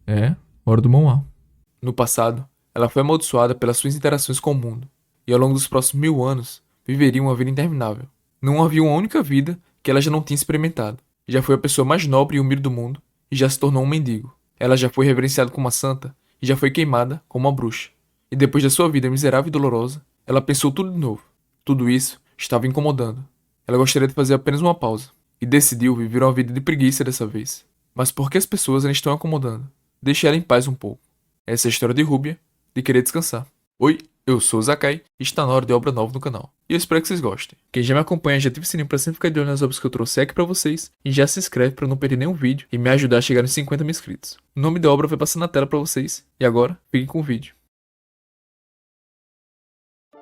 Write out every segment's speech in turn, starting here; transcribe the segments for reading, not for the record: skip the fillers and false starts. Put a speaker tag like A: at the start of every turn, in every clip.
A: É, hora do Mão.
B: No passado, ela foi amaldiçoada pelas suas interações com o mundo, e ao longo dos próximos 1000 anos, viveria uma vida interminável. Não havia uma única vida que ela já não tinha experimentado. Já foi a pessoa mais nobre e humilde do mundo, e já se tornou um mendigo. Ela já foi reverenciada como uma santa, e já foi queimada como uma bruxa. E depois da sua vida miserável e dolorosa, ela pensou tudo de novo. Tudo isso estava incomodando. Ela gostaria de fazer apenas uma pausa, e decidiu viver uma vida de preguiça dessa vez. Mas por que as pessoas a estão acomodando? Deixe ela em paz um pouco. Essa é a história de Rúbia, de querer descansar. Oi, eu sou o Zakai e está na hora de obra nova no canal. E eu espero que vocês gostem. Quem já me acompanha já ativa o sininho para sempre ficar de olho nas obras que eu trouxe aqui para vocês e já se inscreve para não perder nenhum vídeo e me ajudar a chegar nos 50 mil inscritos. O nome da obra vai passar na tela para vocês e agora fiquem com o vídeo.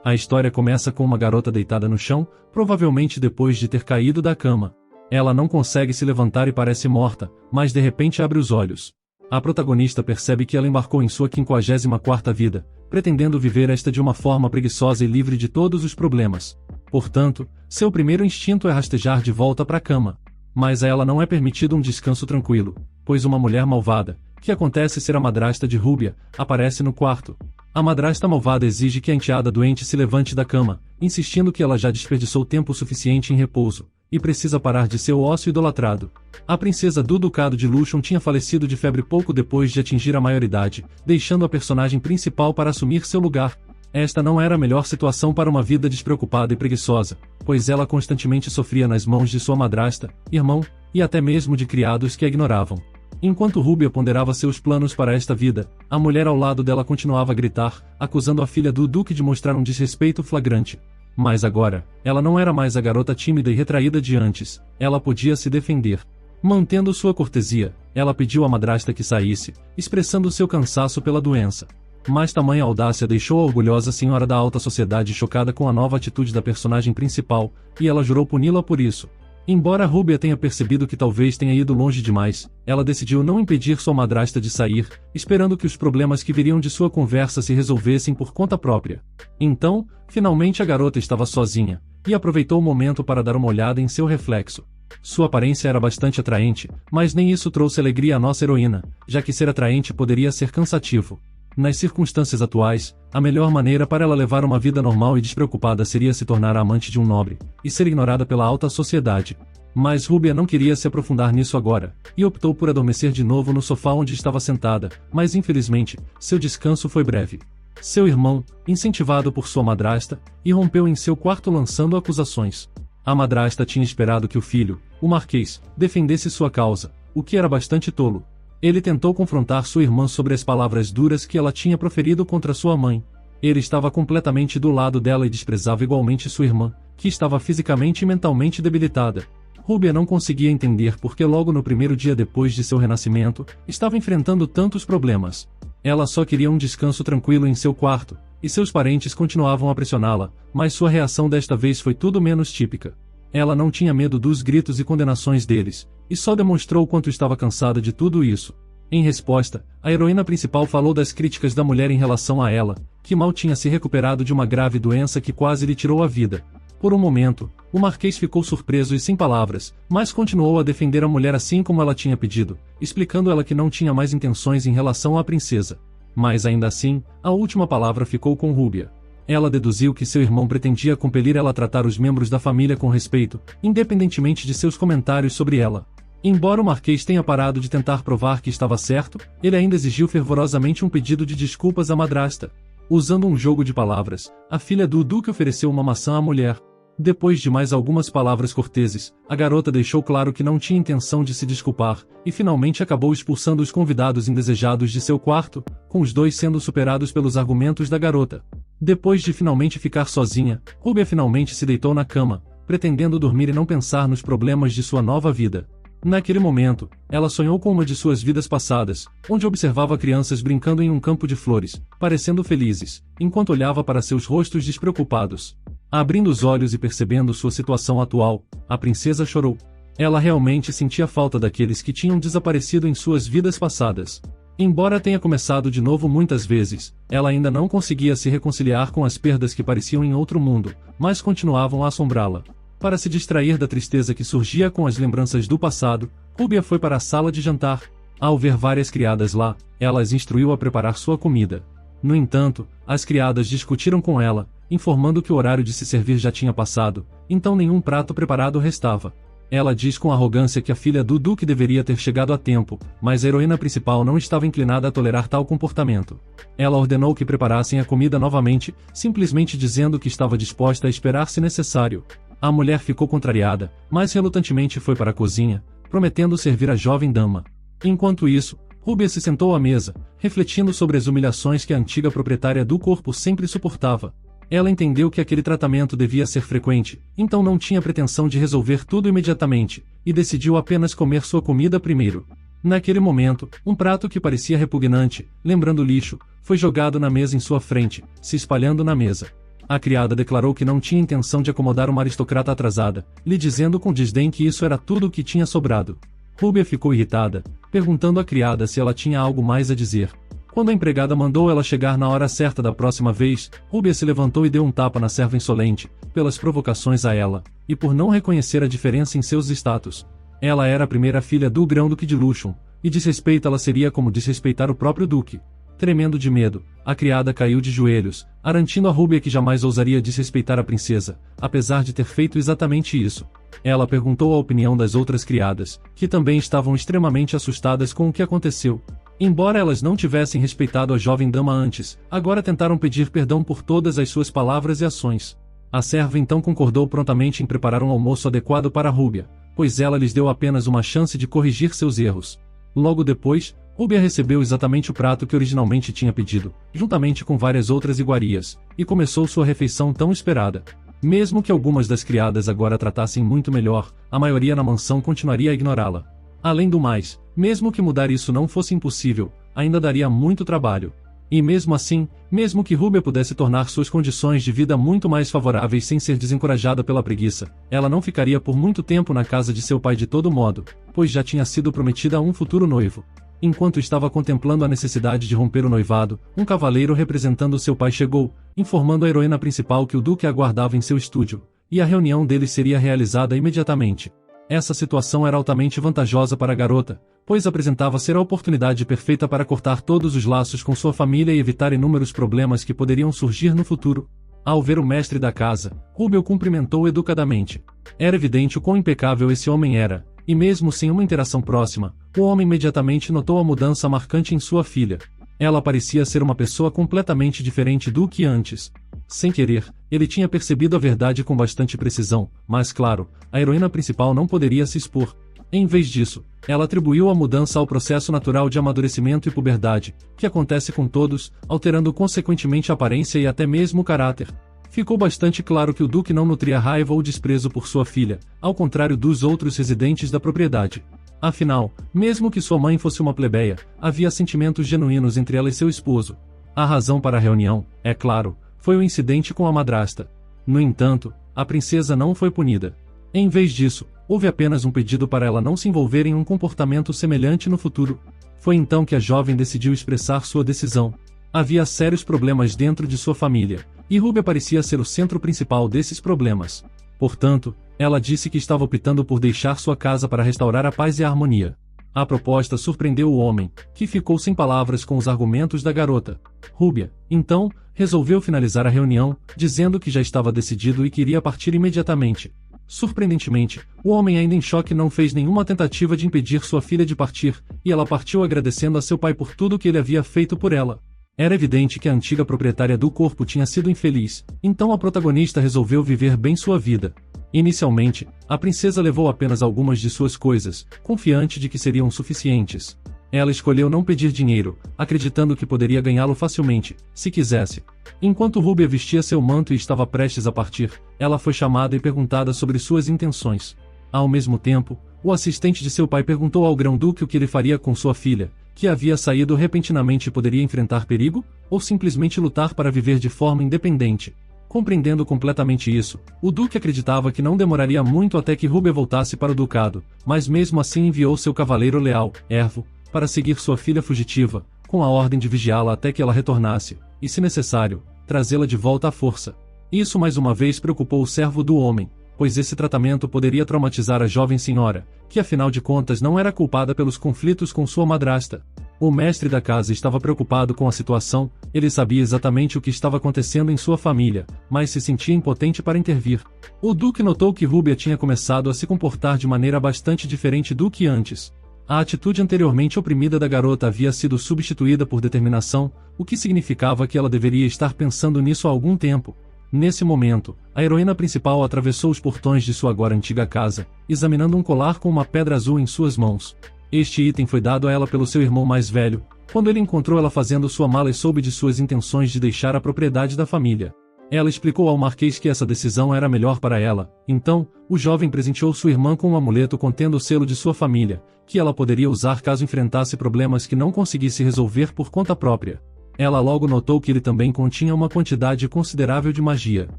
C: A história começa com uma garota deitada no chão, provavelmente depois de ter caído da cama. Ela não consegue se levantar e parece morta, mas de repente abre os olhos. A protagonista percebe que ela embarcou em sua 54ª vida, pretendendo viver esta de uma forma preguiçosa e livre de todos os problemas. Portanto, seu primeiro instinto é rastejar de volta para a cama. Mas a ela não é permitido um descanso tranquilo, pois uma mulher malvada, que acontece ser a madrasta de Rúbia, aparece no quarto. A madrasta malvada exige que a enteada doente se levante da cama, insistindo que ela já desperdiçou tempo suficiente em repouso, e precisa parar de seu ócio idolatrado. A princesa do Ducado de Lushon tinha falecido de febre pouco depois de atingir a maioridade, deixando a personagem principal para assumir seu lugar. Esta não era a melhor situação para uma vida despreocupada e preguiçosa, pois ela constantemente sofria nas mãos de sua madrasta, irmão, e até mesmo de criados que a ignoravam. Enquanto Rúbia ponderava seus planos para esta vida, a mulher ao lado dela continuava a gritar, acusando a filha do duque de mostrar um desrespeito flagrante. Mas agora, ela não era mais a garota tímida e retraída de antes, ela podia se defender. Mantendo sua cortesia, ela pediu à madrasta que saísse, expressando seu cansaço pela doença. Mas tamanha audácia deixou a orgulhosa senhora da alta sociedade chocada com a nova atitude da personagem principal, e ela jurou puni-la por isso. Embora Rúbia tenha percebido que talvez tenha ido longe demais, ela decidiu não impedir sua madrasta de sair, esperando que os problemas que viriam de sua conversa se resolvessem por conta própria. Então, finalmente a garota estava sozinha, e aproveitou o momento para dar uma olhada em seu reflexo. Sua aparência era bastante atraente, mas nem isso trouxe alegria à nossa heroína, já que ser atraente poderia ser cansativo. Nas circunstâncias atuais, a melhor maneira para ela levar uma vida normal e despreocupada seria se tornar a amante de um nobre, e ser ignorada pela alta sociedade. Mas Rúbia não queria se aprofundar nisso agora, e optou por adormecer de novo no sofá onde estava sentada, mas infelizmente, seu descanso foi breve. Seu irmão, incentivado por sua madrasta, irrompeu em seu quarto lançando acusações. A madrasta tinha esperado que o filho, o Marquês, defendesse sua causa, o que era bastante tolo. Ele tentou confrontar sua irmã sobre as palavras duras que ela tinha proferido contra sua mãe. Ele estava completamente do lado dela e desprezava igualmente sua irmã, que estava fisicamente e mentalmente debilitada. Rúbia não conseguia entender por que logo no primeiro dia depois de seu renascimento, estava enfrentando tantos problemas. Ela só queria um descanso tranquilo em seu quarto, e seus parentes continuavam a pressioná-la, mas sua reação desta vez foi tudo menos típica. Ela não tinha medo dos gritos e condenações deles, e só demonstrou o quanto estava cansada de tudo isso. Em resposta, a heroína principal falou das críticas da mulher em relação a ela, que mal tinha se recuperado de uma grave doença que quase lhe tirou a vida. Por um momento, o Marquês ficou surpreso e sem palavras, mas continuou a defender a mulher assim como ela tinha pedido, explicando ela que não tinha mais intenções em relação à princesa. Mas ainda assim, a última palavra ficou com Rúbia. Ela deduziu que seu irmão pretendia compelir ela a tratar os membros da família com respeito, independentemente de seus comentários sobre ela. Embora o Marquês tenha parado de tentar provar que estava certo, ele ainda exigiu fervorosamente um pedido de desculpas à madrasta. Usando um jogo de palavras, a filha do duque ofereceu uma maçã à mulher. Depois de mais algumas palavras corteses, a garota deixou claro que não tinha intenção de se desculpar, e finalmente acabou expulsando os convidados indesejados de seu quarto, com os dois sendo superados pelos argumentos da garota. Depois de finalmente ficar sozinha, Rúbia finalmente se deitou na cama, pretendendo dormir e não pensar nos problemas de sua nova vida. Naquele momento, ela sonhou com uma de suas vidas passadas, onde observava crianças brincando em um campo de flores, parecendo felizes, enquanto olhava para seus rostos despreocupados. Abrindo os olhos e percebendo sua situação atual, a princesa chorou. Ela realmente sentia falta daqueles que tinham desaparecido em suas vidas passadas. Embora tenha começado de novo muitas vezes, ela ainda não conseguia se reconciliar com as perdas que pareciam em outro mundo, mas continuavam a assombrá-la. Para se distrair da tristeza que surgia com as lembranças do passado, Rúbia foi para a sala de jantar. Ao ver várias criadas lá, ela as instruiu a preparar sua comida. No entanto, as criadas discutiram com ela, informando que o horário de se servir já tinha passado, então nenhum prato preparado restava. Ela diz com arrogância que a filha do duque deveria ter chegado a tempo, mas a heroína principal não estava inclinada a tolerar tal comportamento. Ela ordenou que preparassem a comida novamente, simplesmente dizendo que estava disposta a esperar se necessário. A mulher ficou contrariada, mas relutantemente foi para a cozinha, prometendo servir a jovem dama. Enquanto isso, Rúbia se sentou à mesa, refletindo sobre as humilhações que a antiga proprietária do corpo sempre suportava. Ela entendeu que aquele tratamento devia ser frequente, então não tinha pretensão de resolver tudo imediatamente, e decidiu apenas comer sua comida primeiro. Naquele momento, um prato que parecia repugnante, lembrando lixo, foi jogado na mesa em sua frente, se espalhando na mesa. A criada declarou que não tinha intenção de acomodar uma aristocrata atrasada, lhe dizendo com desdém que isso era tudo o que tinha sobrado. Rúbia ficou irritada, perguntando à criada se ela tinha algo mais a dizer. Quando a empregada mandou ela chegar na hora certa da próxima vez, Rúbia se levantou e deu um tapa na serva insolente, pelas provocações a ela, e por não reconhecer a diferença em seus status. Ela era a primeira filha do grão-duque de Lushon, e desrespeitá-la seria como desrespeitar o próprio duque. Tremendo de medo, a criada caiu de joelhos, garantindo a Rúbia que jamais ousaria desrespeitar a princesa, apesar de ter feito exatamente isso. Ela perguntou a opinião das outras criadas, que também estavam extremamente assustadas com o que aconteceu. Embora elas não tivessem respeitado a jovem dama antes, agora tentaram pedir perdão por todas as suas palavras e ações. A serva então concordou prontamente em preparar um almoço adequado para Rúbia, pois ela lhes deu apenas uma chance de corrigir seus erros. Logo depois, Rúbia recebeu exatamente o prato que originalmente tinha pedido, juntamente com várias outras iguarias, e começou sua refeição tão esperada. Mesmo que algumas das criadas agora tratassem muito melhor, a maioria na mansão continuaria a ignorá-la. Além do mais, mesmo que mudar isso não fosse impossível, ainda daria muito trabalho. E mesmo assim, mesmo que Rúbia pudesse tornar suas condições de vida muito mais favoráveis sem ser desencorajada pela preguiça, ela não ficaria por muito tempo na casa de seu pai de todo modo, pois já tinha sido prometida a um futuro noivo. Enquanto estava contemplando a necessidade de romper o noivado, um cavaleiro representando seu pai chegou, informando a heroína principal que o duque aguardava em seu estúdio, e a reunião deles seria realizada imediatamente. Essa situação era altamente vantajosa para a garota, pois apresentava ser a oportunidade perfeita para cortar todos os laços com sua família e evitar inúmeros problemas que poderiam surgir no futuro. Ao ver o mestre da casa, Rúbia o cumprimentou educadamente. Era evidente o quão impecável esse homem era, e mesmo sem uma interação próxima, o homem imediatamente notou a mudança marcante em sua filha. Ela parecia ser uma pessoa completamente diferente do que antes. Sem querer, ele tinha percebido a verdade com bastante precisão, mas claro, a heroína principal não poderia se expor. Em vez disso, ela atribuiu a mudança ao processo natural de amadurecimento e puberdade, que acontece com todos, alterando consequentemente a aparência e até mesmo o caráter. Ficou bastante claro que o duque não nutria raiva ou desprezo por sua filha, ao contrário dos outros residentes da propriedade. Afinal, mesmo que sua mãe fosse uma plebeia, havia sentimentos genuínos entre ela e seu esposo. A razão para a reunião, é claro, foi o incidente com a madrasta. No entanto, a princesa não foi punida. Em vez disso, houve apenas um pedido para ela não se envolver em um comportamento semelhante no futuro. Foi então que a jovem decidiu expressar sua decisão. Havia sérios problemas dentro de sua família, e Rúbia parecia ser o centro principal desses problemas. Portanto, ela disse que estava optando por deixar sua casa para restaurar a paz e a harmonia. A proposta surpreendeu o homem, que ficou sem palavras com os argumentos da garota. Rúbia, então, resolveu finalizar a reunião, dizendo que já estava decidido e queria partir imediatamente. Surpreendentemente, o homem ainda em choque não fez nenhuma tentativa de impedir sua filha de partir, e ela partiu agradecendo a seu pai por tudo que ele havia feito por ela. Era evidente que a antiga proprietária do corpo tinha sido infeliz, então a protagonista resolveu viver bem sua vida. Inicialmente, a princesa levou apenas algumas de suas coisas, confiante de que seriam suficientes. Ela escolheu não pedir dinheiro, acreditando que poderia ganhá-lo facilmente, se quisesse. Enquanto Rúbia vestia seu manto e estava prestes a partir, ela foi chamada e perguntada sobre suas intenções. Ao mesmo tempo, o assistente de seu pai perguntou ao grão-duque o que ele faria com sua filha, que havia saído repentinamente e poderia enfrentar perigo, ou simplesmente lutar para viver de forma independente. Compreendendo completamente isso, o duque acreditava que não demoraria muito até que Rúbia voltasse para o ducado, mas mesmo assim enviou seu cavaleiro leal, Ervo, para seguir sua filha fugitiva, com a ordem de vigiá-la até que ela retornasse, e se necessário, trazê-la de volta à força. Isso mais uma vez preocupou o servo do homem, pois esse tratamento poderia traumatizar a jovem senhora, que afinal de contas não era culpada pelos conflitos com sua madrasta. O mestre da casa estava preocupado com a situação, ele sabia exatamente o que estava acontecendo em sua família, mas se sentia impotente para intervir. O Duque notou que Rúbia tinha começado a se comportar de maneira bastante diferente do que antes. A atitude anteriormente oprimida da garota havia sido substituída por determinação, o que significava que ela deveria estar pensando nisso há algum tempo. Nesse momento, a heroína principal atravessou os portões de sua agora antiga casa, examinando um colar com uma pedra azul em suas mãos. Este item foi dado a ela pelo seu irmão mais velho, quando ele encontrou ela fazendo sua mala e soube de suas intenções de deixar a propriedade da família. Ela explicou ao Marquês que essa decisão era melhor para ela, então, o jovem presenteou sua irmã com um amuleto contendo o selo de sua família, que ela poderia usar caso enfrentasse problemas que não conseguisse resolver por conta própria. Ela logo notou que ele também continha uma quantidade considerável de magia.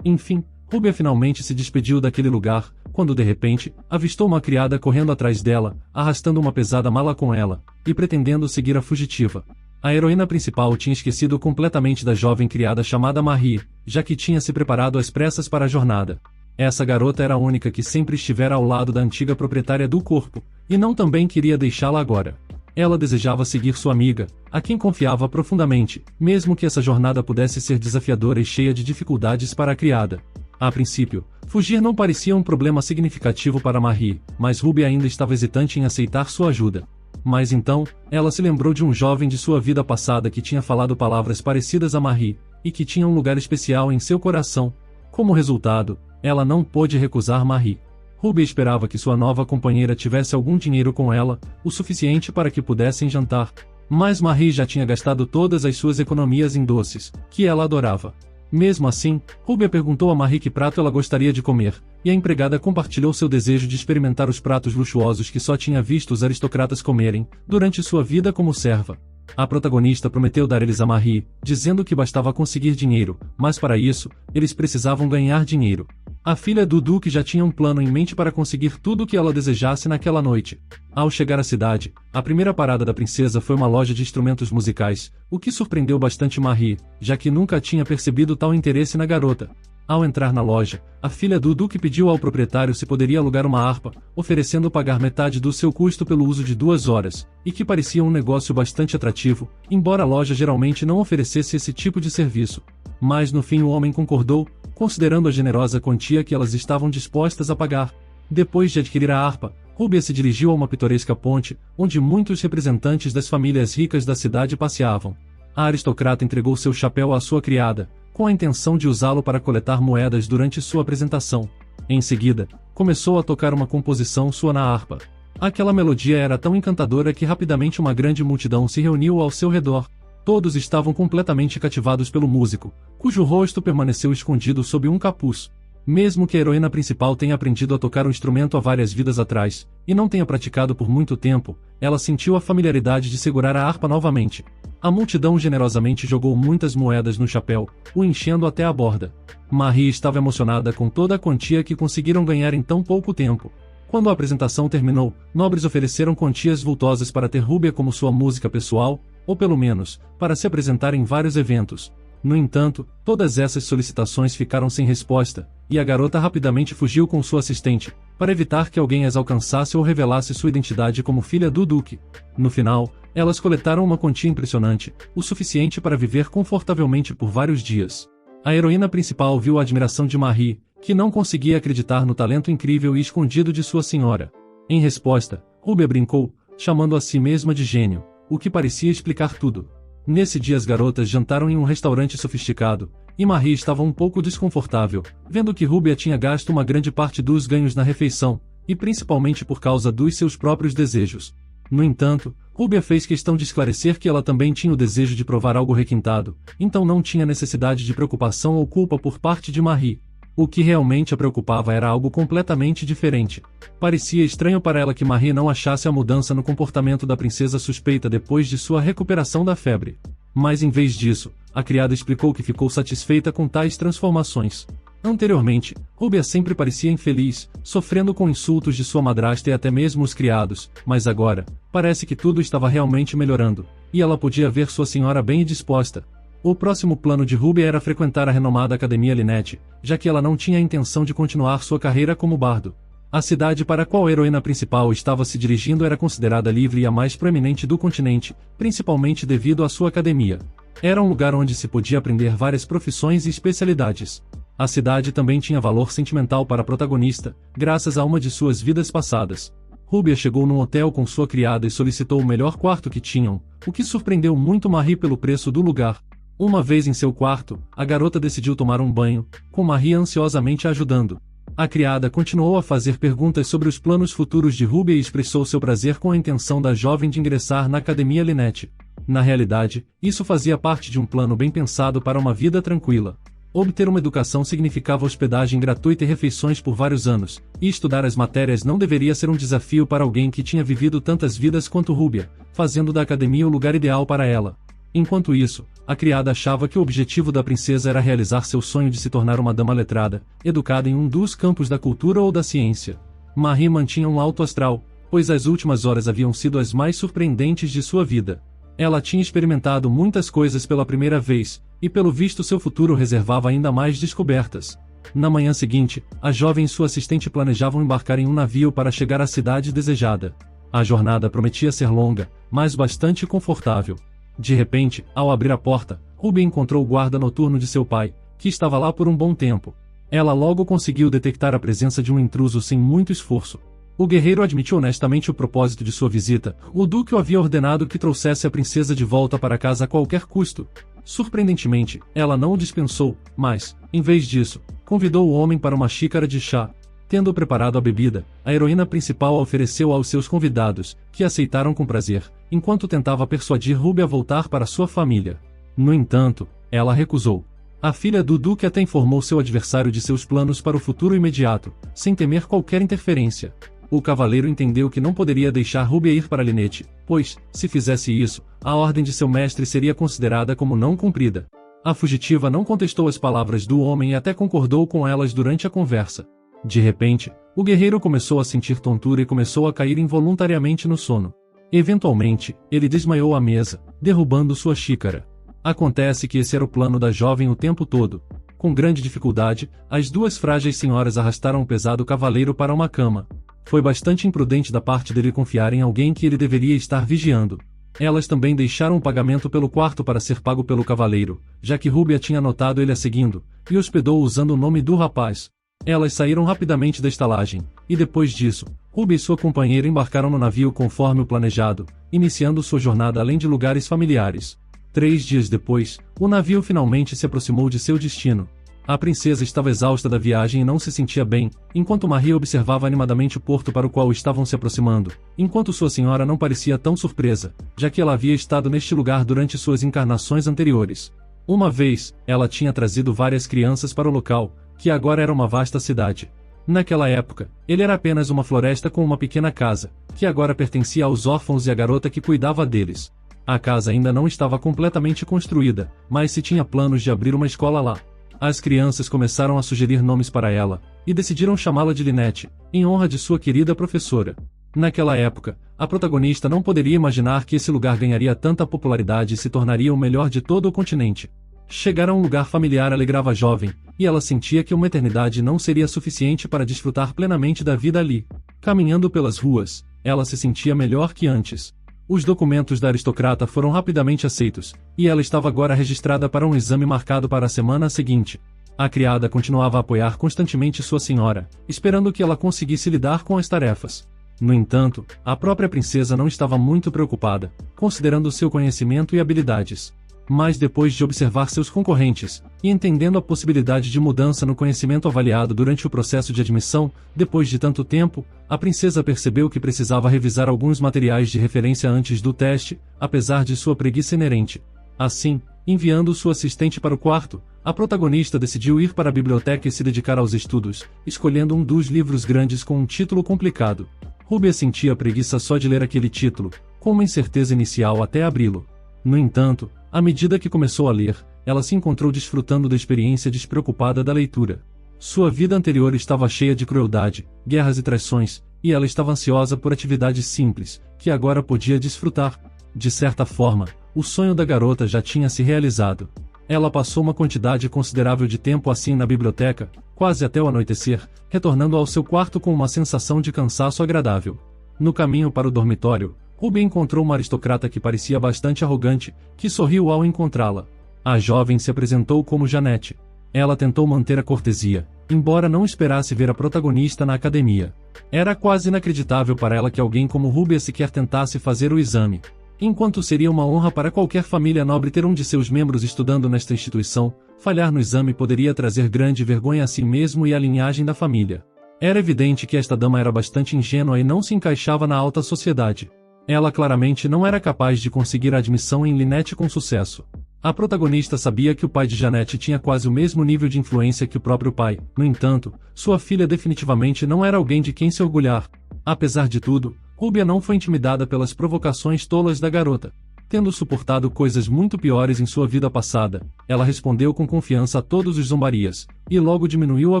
C: Enfim, Rúbia finalmente se despediu daquele lugar, quando de repente, avistou uma criada correndo atrás dela, arrastando uma pesada mala com ela, e pretendendo seguir a fugitiva. A heroína principal tinha esquecido completamente da jovem criada chamada Marie, já que tinha se preparado às pressas para a jornada. Essa garota era a única que sempre estivera ao lado da antiga proprietária do corpo, e não também queria deixá-la agora. Ela desejava seguir sua amiga, a quem confiava profundamente, mesmo que essa jornada pudesse ser desafiadora e cheia de dificuldades para a criada. A princípio, fugir não parecia um problema significativo para Marie, mas Ruby ainda estava hesitante em aceitar sua ajuda. Mas então, ela se lembrou de um jovem de sua vida passada que tinha falado palavras parecidas a Marie, e que tinha um lugar especial em seu coração. Como resultado, ela não pôde recusar Marie. Ruby esperava que sua nova companheira tivesse algum dinheiro com ela, o suficiente para que pudessem jantar. Mas Marie já tinha gastado todas as suas economias em doces, que ela adorava. Mesmo assim, Ruby perguntou a Marie que prato ela gostaria de comer, e a empregada compartilhou seu desejo de experimentar os pratos luxuosos que só tinha visto os aristocratas comerem, durante sua vida como serva. A protagonista prometeu dar eles a Marie, dizendo que bastava conseguir dinheiro, mas para isso, eles precisavam ganhar dinheiro. A filha do Duque já tinha um plano em mente para conseguir tudo o que ela desejasse naquela noite. Ao chegar à cidade, a primeira parada da princesa foi uma loja de instrumentos musicais, o que surpreendeu bastante Marie, já que nunca tinha percebido tal interesse na garota. Ao entrar na loja, a filha do Duque pediu ao proprietário se poderia alugar uma harpa, oferecendo pagar metade do seu custo pelo uso de 2 horas, e que parecia um negócio bastante atrativo, embora a loja geralmente não oferecesse esse tipo de serviço. Mas no fim o homem concordou, considerando a generosa quantia que elas estavam dispostas a pagar. Depois de adquirir a harpa, Ruby se dirigiu a uma pitoresca ponte, onde muitos representantes das famílias ricas da cidade passeavam. A aristocrata entregou seu chapéu à sua criada, com a intenção de usá-lo para coletar moedas durante sua apresentação. Em seguida, começou a tocar uma composição sua na harpa. Aquela melodia era tão encantadora que rapidamente uma grande multidão se reuniu ao seu redor. Todos estavam completamente cativados pelo músico, cujo rosto permaneceu escondido sob um capuz. Mesmo que a heroína principal tenha aprendido a tocar o instrumento há várias vidas atrás, e não tenha praticado por muito tempo, ela sentiu a familiaridade de segurar a harpa novamente. A multidão generosamente jogou muitas moedas no chapéu, o enchendo até a borda. Marie estava emocionada com toda a quantia que conseguiram ganhar em tão pouco tempo. Quando a apresentação terminou, nobres ofereceram quantias vultosas para ter Rúbia como sua música pessoal, ou pelo menos, para se apresentar em vários eventos. No entanto, todas essas solicitações ficaram sem resposta, e a garota rapidamente fugiu com sua assistente, para evitar que alguém as alcançasse ou revelasse sua identidade como filha do Duque. No final, elas coletaram uma quantia impressionante, o suficiente para viver confortavelmente por vários dias. A heroína principal viu a admiração de Marie, que não conseguia acreditar no talento incrível e escondido de sua senhora. Em resposta, Rúbia brincou, chamando a si mesma de gênio, o que parecia explicar tudo. Nesse dia as garotas jantaram em um restaurante sofisticado, e Marie estava um pouco desconfortável, vendo que Rúbia tinha gasto uma grande parte dos ganhos na refeição, e principalmente por causa dos seus próprios desejos. No entanto, Rúbia fez questão de esclarecer que ela também tinha o desejo de provar algo requintado, então não tinha necessidade de preocupação ou culpa por parte de Marie. O que realmente a preocupava era algo completamente diferente. Parecia estranho para ela que Marie não achasse a mudança no comportamento da princesa suspeita depois de sua recuperação da febre. Mas em vez disso, a criada explicou que ficou satisfeita com tais transformações. Anteriormente, Rúbia sempre parecia infeliz, sofrendo com insultos de sua madrasta e até mesmo os criados, mas agora, parece que tudo estava realmente melhorando, e ela podia ver sua senhora bem disposta. O próximo plano de Ruby era frequentar a renomada Academia Lynette, já que ela não tinha a intenção de continuar sua carreira como bardo. A cidade para a qual a heroína principal estava se dirigindo era considerada livre e a mais proeminente do continente, principalmente devido à sua academia. Era um lugar onde se podia aprender várias profissões e especialidades. A cidade também tinha valor sentimental para a protagonista, graças a uma de suas vidas passadas. Rubia chegou num hotel com sua criada e solicitou o melhor quarto que tinham, o que surpreendeu muito Marie pelo preço do lugar. Uma vez em seu quarto, a garota decidiu tomar um banho, com Marie ansiosamente a ajudando. A criada continuou a fazer perguntas sobre os planos futuros de Rubia e expressou seu prazer com a intenção da jovem de ingressar na Academia Lynette. Na realidade, isso fazia parte de um plano bem pensado para uma vida tranquila. Obter uma educação significava hospedagem gratuita e refeições por vários anos, e estudar as matérias não deveria ser um desafio para alguém que tinha vivido tantas vidas quanto Rubia, fazendo da academia o lugar ideal para ela. Enquanto isso, a criada achava que o objetivo da princesa era realizar seu sonho de se tornar uma dama letrada, educada em um dos campos da cultura ou da ciência. Marie mantinha um alto astral, pois as últimas horas haviam sido as mais surpreendentes de sua vida. Ela tinha experimentado muitas coisas pela primeira vez, e pelo visto seu futuro reservava ainda mais descobertas. Na manhã seguinte, a jovem e sua assistente planejavam embarcar em um navio para chegar à cidade desejada. A jornada prometia ser longa, mas bastante confortável. De repente, ao abrir a porta, Ruby encontrou o guarda noturno de seu pai, que estava lá por um bom tempo. Ela logo conseguiu detectar a presença de um intruso sem muito esforço. O guerreiro admitiu honestamente o propósito de sua visita. O duque o havia ordenado que trouxesse a princesa de volta para casa a qualquer custo. Surpreendentemente, ela não o dispensou, mas, em vez disso, convidou o homem para uma xícara de chá. Tendo preparado a bebida, a heroína principal a ofereceu aos seus convidados, que aceitaram com prazer, enquanto tentava persuadir Ruby a voltar para sua família. No entanto, ela recusou. A filha do duque até informou seu adversário de seus planos para o futuro imediato, sem temer qualquer interferência. O cavaleiro entendeu que não poderia deixar Ruby ir para Lynette, pois, se fizesse isso, a ordem de seu mestre seria considerada como não cumprida. A fugitiva não contestou as palavras do homem e até concordou com elas durante a conversa. De repente, o guerreiro começou a sentir tontura e começou a cair involuntariamente no sono. Eventualmente, ele desmaiou à mesa, derrubando sua xícara. Acontece que esse era o plano da jovem o tempo todo. Com grande dificuldade, as duas frágeis senhoras arrastaram o pesado cavaleiro para uma cama. Foi bastante imprudente da parte dele confiar em alguém que ele deveria estar vigiando. Elas também deixaram o pagamento pelo quarto para ser pago pelo cavaleiro, já que Rubia tinha notado ele a seguindo, e hospedou usando o nome do rapaz. Elas saíram rapidamente da estalagem, e depois disso, Ruby e sua companheira embarcaram no navio conforme o planejado, iniciando sua jornada além de lugares familiares. 3 dias depois, o navio finalmente se aproximou de seu destino. A princesa estava exausta da viagem e não se sentia bem, enquanto Marie observava animadamente o porto para o qual estavam se aproximando, enquanto sua senhora não parecia tão surpresa, já que ela havia estado neste lugar durante suas encarnações anteriores. Uma vez, ela tinha trazido várias crianças para o local, que agora era uma vasta cidade. Naquela época, ele era apenas uma floresta com uma pequena casa, que agora pertencia aos órfãos e à garota que cuidava deles. A casa ainda não estava completamente construída, mas se tinha planos de abrir uma escola lá. As crianças começaram a sugerir nomes para ela, e decidiram chamá-la de Lynette, em honra de sua querida professora. Naquela época, a protagonista não poderia imaginar que esse lugar ganharia tanta popularidade e se tornaria o melhor de todo o continente. Chegar a um lugar familiar alegrava a jovem, e ela sentia que uma eternidade não seria suficiente para desfrutar plenamente da vida ali. Caminhando pelas ruas, ela se sentia melhor que antes. Os documentos da aristocrata foram rapidamente aceitos, e ela estava agora registrada para um exame marcado para a semana seguinte. A criada continuava a apoiar constantemente sua senhora, esperando que ela conseguisse lidar com as tarefas. No entanto, a própria princesa não estava muito preocupada, considerando seu conhecimento e habilidades. Mas depois de observar seus concorrentes, e entendendo a possibilidade de mudança no conhecimento avaliado durante o processo de admissão, depois de tanto tempo, a princesa percebeu que precisava revisar alguns materiais de referência antes do teste, apesar de sua preguiça inerente. Assim, enviando sua assistente para o quarto, a protagonista decidiu ir para a biblioteca e se dedicar aos estudos, escolhendo um dos livros grandes com um título complicado. Rubia sentia preguiça só de ler aquele título, com uma incerteza inicial até abri-lo. No entanto, à medida que começou a ler, ela se encontrou desfrutando da experiência despreocupada da leitura. Sua vida anterior estava cheia de crueldade, guerras e traições, e ela estava ansiosa por atividades simples, que agora podia desfrutar. De certa forma, o sonho da garota já tinha se realizado. Ela passou uma quantidade considerável de tempo assim na biblioteca, quase até o anoitecer, retornando ao seu quarto com uma sensação de cansaço agradável. No caminho para o dormitório, Ruby encontrou uma aristocrata que parecia bastante arrogante, que sorriu ao encontrá-la. A jovem se apresentou como Janete. Ela tentou manter a cortesia, embora não esperasse ver a protagonista na academia. Era quase inacreditável para ela que alguém como Ruby sequer tentasse fazer o exame. Enquanto seria uma honra para qualquer família nobre ter um de seus membros estudando nesta instituição, falhar no exame poderia trazer grande vergonha a si mesmo e à linhagem da família. Era evidente que esta dama era bastante ingênua e não se encaixava na alta sociedade. Ela claramente não era capaz de conseguir a admissão em Lynette com sucesso. A protagonista sabia que o pai de Janete tinha quase o mesmo nível de influência que o próprio pai, no entanto, sua filha definitivamente não era alguém de quem se orgulhar. Apesar de tudo, Rúbia não foi intimidada pelas provocações tolas da garota. Tendo suportado coisas muito piores em sua vida passada, ela respondeu com confiança a todos os zombarias, e logo diminuiu a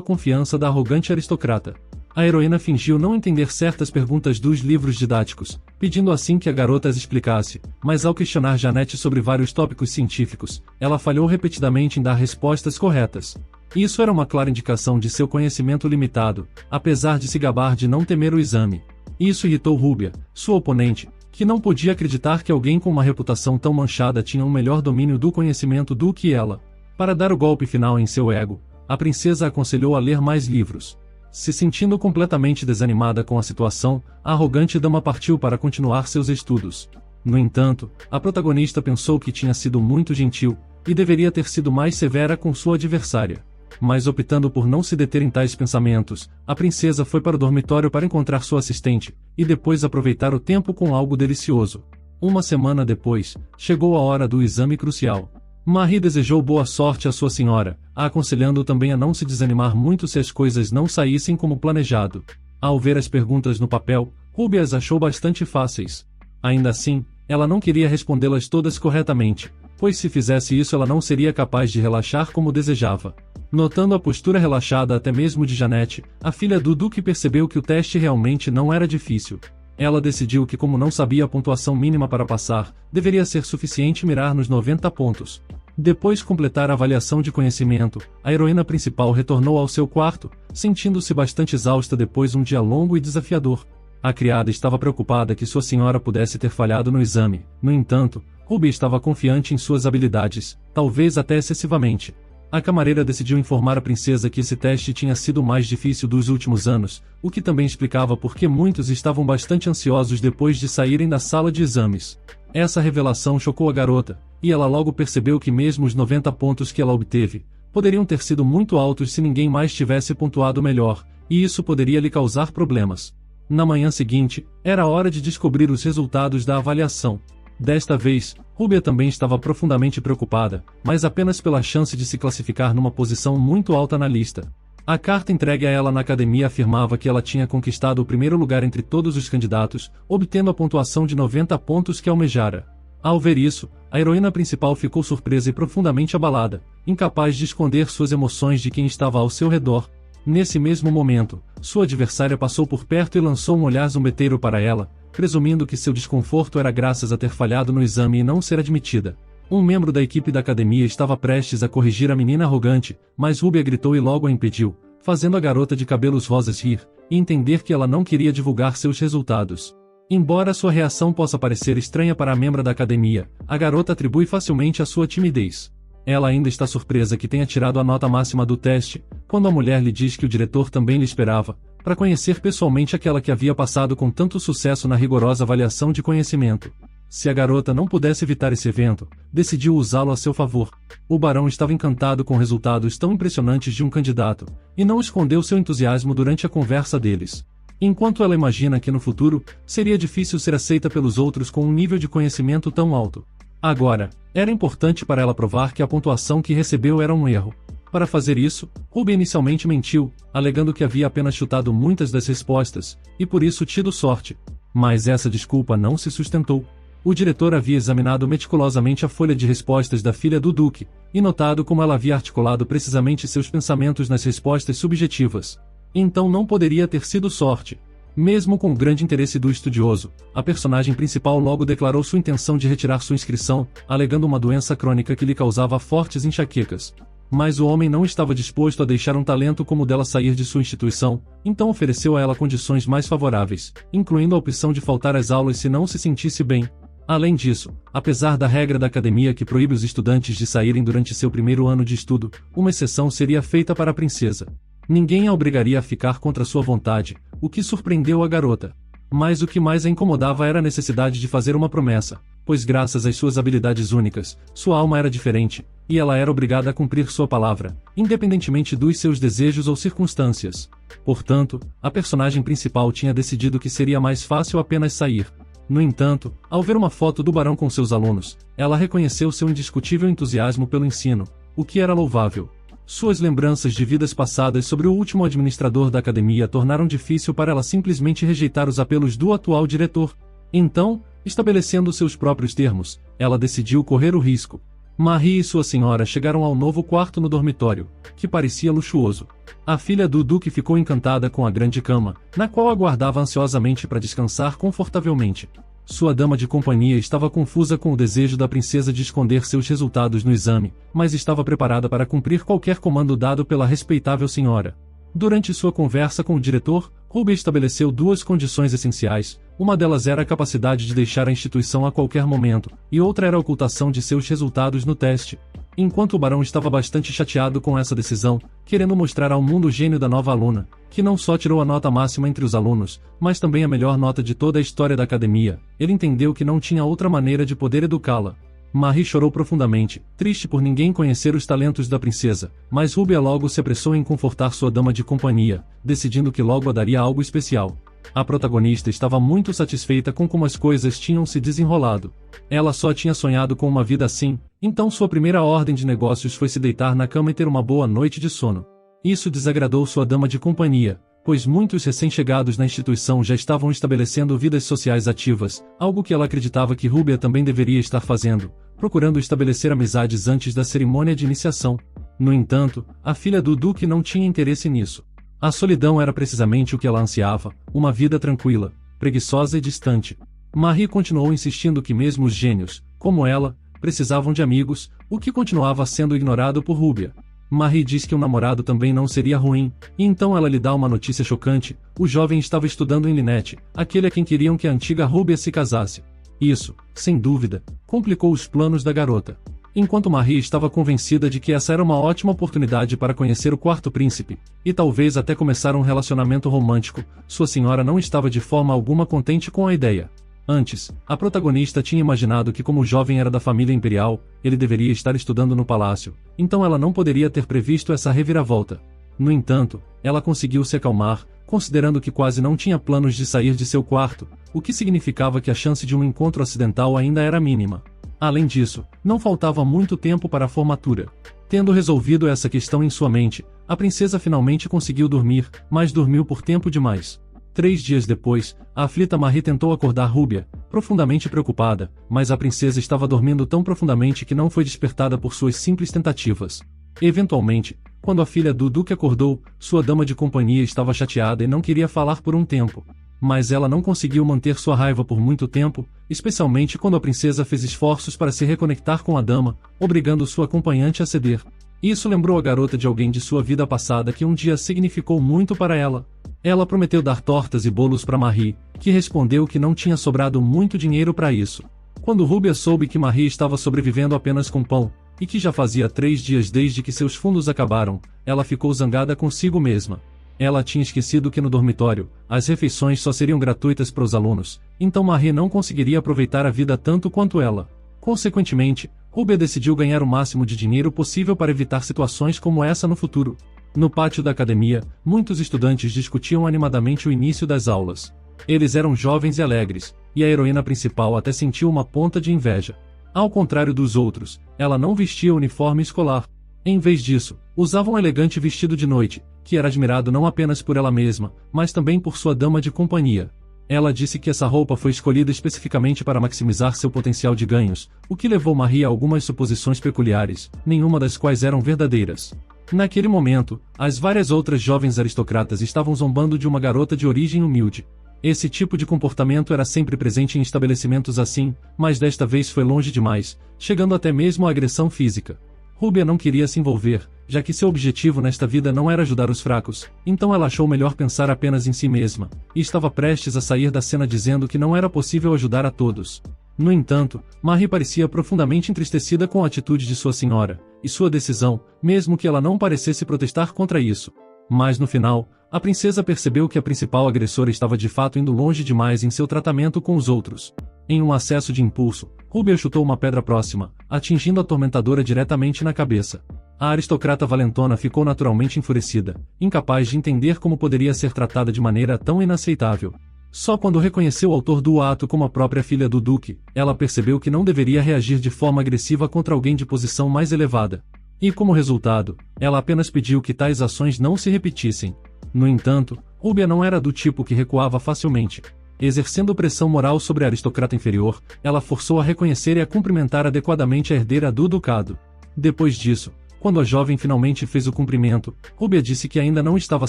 C: confiança da arrogante aristocrata. A heroína fingiu não entender certas perguntas dos livros didáticos, pedindo assim que a garota as explicasse, mas ao questionar Janete sobre vários tópicos científicos, ela falhou repetidamente em dar respostas corretas. Isso era uma clara indicação de seu conhecimento limitado, apesar de se gabar de não temer o exame. Isso irritou Rúbia, sua oponente, que não podia acreditar que alguém com uma reputação tão manchada tinha um melhor domínio do conhecimento do que ela. Para dar o golpe final em seu ego, a princesa aconselhou a ler mais livros. Se sentindo completamente desanimada com a situação, a arrogante dama partiu para continuar seus estudos. No entanto, a protagonista pensou que tinha sido muito gentil, e deveria ter sido mais severa com sua adversária. Mas optando por não se deter em tais pensamentos, a princesa foi para o dormitório para encontrar sua assistente, e depois aproveitar o tempo com algo delicioso. Uma semana depois, chegou a hora do exame crucial. Marie desejou boa sorte à sua senhora, aconselhando-o também a não se desanimar muito se as coisas não saíssem como planejado. Ao ver as perguntas no papel, Ruby as achou bastante fáceis. Ainda assim, ela não queria respondê-las todas corretamente, pois se fizesse isso ela não seria capaz de relaxar como desejava. Notando a postura relaxada até mesmo de Janete, a filha do Duque percebeu que o teste realmente não era difícil. Ela decidiu que, como não sabia a pontuação mínima para passar, deveria ser suficiente mirar nos 90 pontos. Depois de completar a avaliação de conhecimento, a heroína principal retornou ao seu quarto, sentindo-se bastante exausta depois de um dia longo e desafiador. A criada estava preocupada que sua senhora pudesse ter falhado no exame. No entanto, Ruby estava confiante em suas habilidades, talvez até excessivamente. A camareira decidiu informar a princesa que esse teste tinha sido o mais difícil dos últimos anos, o que também explicava por que muitos estavam bastante ansiosos depois de saírem da sala de exames. Essa revelação chocou a garota, e ela logo percebeu que mesmo os 90 pontos que ela obteve, poderiam ter sido muito altos se ninguém mais tivesse pontuado melhor, e isso poderia lhe causar problemas. Na manhã seguinte, era hora de descobrir os resultados da avaliação. Desta vez, Rúbia também estava profundamente preocupada, mas apenas pela chance de se classificar numa posição muito alta na lista. A carta entregue a ela na academia afirmava que ela tinha conquistado o primeiro lugar entre todos os candidatos, obtendo a pontuação de 90 pontos que almejara. Ao ver isso, a heroína principal ficou surpresa e profundamente abalada, incapaz de esconder suas emoções de quem estava ao seu redor. Nesse mesmo momento, sua adversária passou por perto e lançou um olhar zombeteiro para ela, presumindo que seu desconforto era graças a ter falhado no exame e não ser admitida. Um membro da equipe da academia estava prestes a corrigir a menina arrogante, mas Rúbia gritou e logo a impediu, fazendo a garota de cabelos rosas rir, e entender que ela não queria divulgar seus resultados. Embora sua reação possa parecer estranha para a membra da academia, a garota atribui facilmente a sua timidez. Ela ainda está surpresa que tenha tirado a nota máxima do teste, quando a mulher lhe diz que o diretor também lhe esperava, para conhecer pessoalmente aquela que havia passado com tanto sucesso na rigorosa avaliação de conhecimento. Se a garota não pudesse evitar esse evento, decidiu usá-lo a seu favor. O barão estava encantado com resultados tão impressionantes de um candidato, e não escondeu seu entusiasmo durante a conversa deles. Enquanto ela imagina que no futuro, seria difícil ser aceita pelos outros com um nível de conhecimento tão alto. Agora, era importante para ela provar que a pontuação que recebeu era um erro. Para fazer isso, Ruby inicialmente mentiu, alegando que havia apenas chutado muitas das respostas, e por isso tido sorte. Mas essa desculpa não se sustentou. O diretor havia examinado meticulosamente a folha de respostas da filha do Duque, e notado como ela havia articulado precisamente seus pensamentos nas respostas subjetivas. Então não poderia ter sido sorte. Mesmo com o grande interesse do estudioso, a personagem principal logo declarou sua intenção de retirar sua inscrição, alegando uma doença crônica que lhe causava fortes enxaquecas. Mas o homem não estava disposto a deixar um talento como o dela sair de sua instituição, então ofereceu a ela condições mais favoráveis, incluindo a opção de faltar às aulas se não se sentisse bem. Além disso, apesar da regra da academia que proíbe os estudantes de saírem durante seu primeiro ano de estudo, uma exceção seria feita para a princesa. Ninguém a obrigaria a ficar contra sua vontade, o que surpreendeu a garota. Mas o que mais a incomodava era a necessidade de fazer uma promessa, pois graças às suas habilidades únicas, sua alma era diferente, e ela era obrigada a cumprir sua palavra, independentemente dos seus desejos ou circunstâncias. Portanto, a personagem principal tinha decidido que seria mais fácil apenas sair. No entanto, ao ver uma foto do barão com seus alunos, ela reconheceu seu indiscutível entusiasmo pelo ensino, o que era louvável. Suas lembranças de vidas passadas sobre o último administrador da academia tornaram difícil para ela simplesmente rejeitar os apelos do atual diretor. Então, estabelecendo seus próprios termos, ela decidiu correr o risco. Marie e sua senhora chegaram ao novo quarto no dormitório, que parecia luxuoso. A filha do duque ficou encantada com a grande cama, na qual aguardava ansiosamente para descansar confortavelmente. Sua dama de companhia estava confusa com o desejo da princesa de esconder seus resultados no exame, mas estava preparada para cumprir qualquer comando dado pela respeitável senhora. Durante sua conversa com o diretor, Ruby estabeleceu duas condições essenciais. Uma delas era a capacidade de deixar a instituição a qualquer momento, e outra era a ocultação de seus resultados no teste. Enquanto o barão estava bastante chateado com essa decisão, querendo mostrar ao mundo o gênio da nova aluna, que não só tirou a nota máxima entre os alunos, mas também a melhor nota de toda a história da academia, ele entendeu que não tinha outra maneira de poder educá-la. Marie chorou profundamente, triste por ninguém conhecer os talentos da princesa, mas Rubia logo se apressou em confortar sua dama de companhia, decidindo que logo a daria algo especial. A protagonista estava muito satisfeita com como as coisas tinham se desenrolado. Ela só tinha sonhado com uma vida assim, então sua primeira ordem de negócios foi se deitar na cama e ter uma boa noite de sono. Isso desagradou sua dama de companhia, pois muitos recém-chegados na instituição já estavam estabelecendo vidas sociais ativas, algo que ela acreditava que Rubia também deveria estar fazendo, procurando estabelecer amizades antes da cerimônia de iniciação. No entanto, a filha do duque não tinha interesse nisso. A solidão era precisamente o que ela ansiava, uma vida tranquila, preguiçosa e distante. Marie continuou insistindo que mesmo os gênios, como ela, precisavam de amigos, o que continuava sendo ignorado por Rubia. Marie diz que um namorado também não seria ruim, e então ela lhe dá uma notícia chocante: o jovem estava estudando em Lynette, aquele a quem queriam que a antiga Rubia se casasse. Isso, sem dúvida, complicou os planos da garota. Enquanto Marie estava convencida de que essa era uma ótima oportunidade para conhecer o quarto príncipe, e talvez até começar um relacionamento romântico, sua senhora não estava de forma alguma contente com a ideia. Antes, a protagonista tinha imaginado que como o jovem era da família imperial, ele deveria estar estudando no palácio, então ela não poderia ter previsto essa reviravolta. No entanto, ela conseguiu se acalmar, considerando que quase não tinha planos de sair de seu quarto, o que significava que a chance de um encontro acidental ainda era mínima. Além disso, não faltava muito tempo para a formatura. Tendo resolvido essa questão em sua mente, a princesa finalmente conseguiu dormir, mas dormiu por tempo demais. 3 dias depois, a aflita Marie tentou acordar Rubia, profundamente preocupada, mas a princesa estava dormindo tão profundamente que não foi despertada por suas simples tentativas. Eventualmente, quando a filha do duque acordou, sua dama de companhia estava chateada e não queria falar por um tempo. Mas ela não conseguiu manter sua raiva por muito tempo, especialmente quando a princesa fez esforços para se reconectar com a dama, obrigando sua acompanhante a ceder. Isso lembrou a garota de alguém de sua vida passada que um dia significou muito para ela. Ela prometeu dar tortas e bolos para Marie, que respondeu que não tinha sobrado muito dinheiro para isso. Quando Rubia soube que Marie estava sobrevivendo apenas com pão, e que já fazia 3 dias desde que seus fundos acabaram, ela ficou zangada consigo mesma. Ela tinha esquecido que no dormitório, as refeições só seriam gratuitas para os alunos, então Marie não conseguiria aproveitar a vida tanto quanto ela. Consequentemente, Rubia decidiu ganhar o máximo de dinheiro possível para evitar situações como essa no futuro. No pátio da academia, muitos estudantes discutiam animadamente o início das aulas. Eles eram jovens e alegres, e a heroína principal até sentiu uma ponta de inveja. Ao contrário dos outros, ela não vestia uniforme escolar. Em vez disso, usava um elegante vestido de noite, que era admirado não apenas por ela mesma, mas também por sua dama de companhia. Ela disse que essa roupa foi escolhida especificamente para maximizar seu potencial de ganhos, o que levou Marie a algumas suposições peculiares, nenhuma das quais eram verdadeiras. Naquele momento, as várias outras jovens aristocratas estavam zombando de uma garota de origem humilde. Esse tipo de comportamento era sempre presente em estabelecimentos assim, mas desta vez foi longe demais, chegando até mesmo à agressão física. Rúbia não queria se envolver, já que seu objetivo nesta vida não era ajudar os fracos, então ela achou melhor pensar apenas em si mesma, e estava prestes a sair da cena dizendo que não era possível ajudar a todos. No entanto, Marie parecia profundamente entristecida com a atitude de sua senhora, e sua decisão, mesmo que ela não parecesse protestar contra isso. Mas no final, a princesa percebeu que a principal agressora estava de fato indo longe demais em seu tratamento com os outros. Em um acesso de impulso, Rúbia chutou uma pedra próxima, atingindo a tormentadora diretamente na cabeça. A aristocrata valentona ficou naturalmente enfurecida, incapaz de entender como poderia ser tratada de maneira tão inaceitável. Só quando reconheceu o autor do ato como a própria filha do duque, ela percebeu que não deveria reagir de forma agressiva contra alguém de posição mais elevada. E como resultado, ela apenas pediu que tais ações não se repetissem. No entanto, Rúbia não era do tipo que recuava facilmente. Exercendo pressão moral sobre a aristocrata inferior, ela forçou a reconhecer e a cumprimentar adequadamente a herdeira do ducado. Depois disso, quando a jovem finalmente fez o cumprimento, Rúbia disse que ainda não estava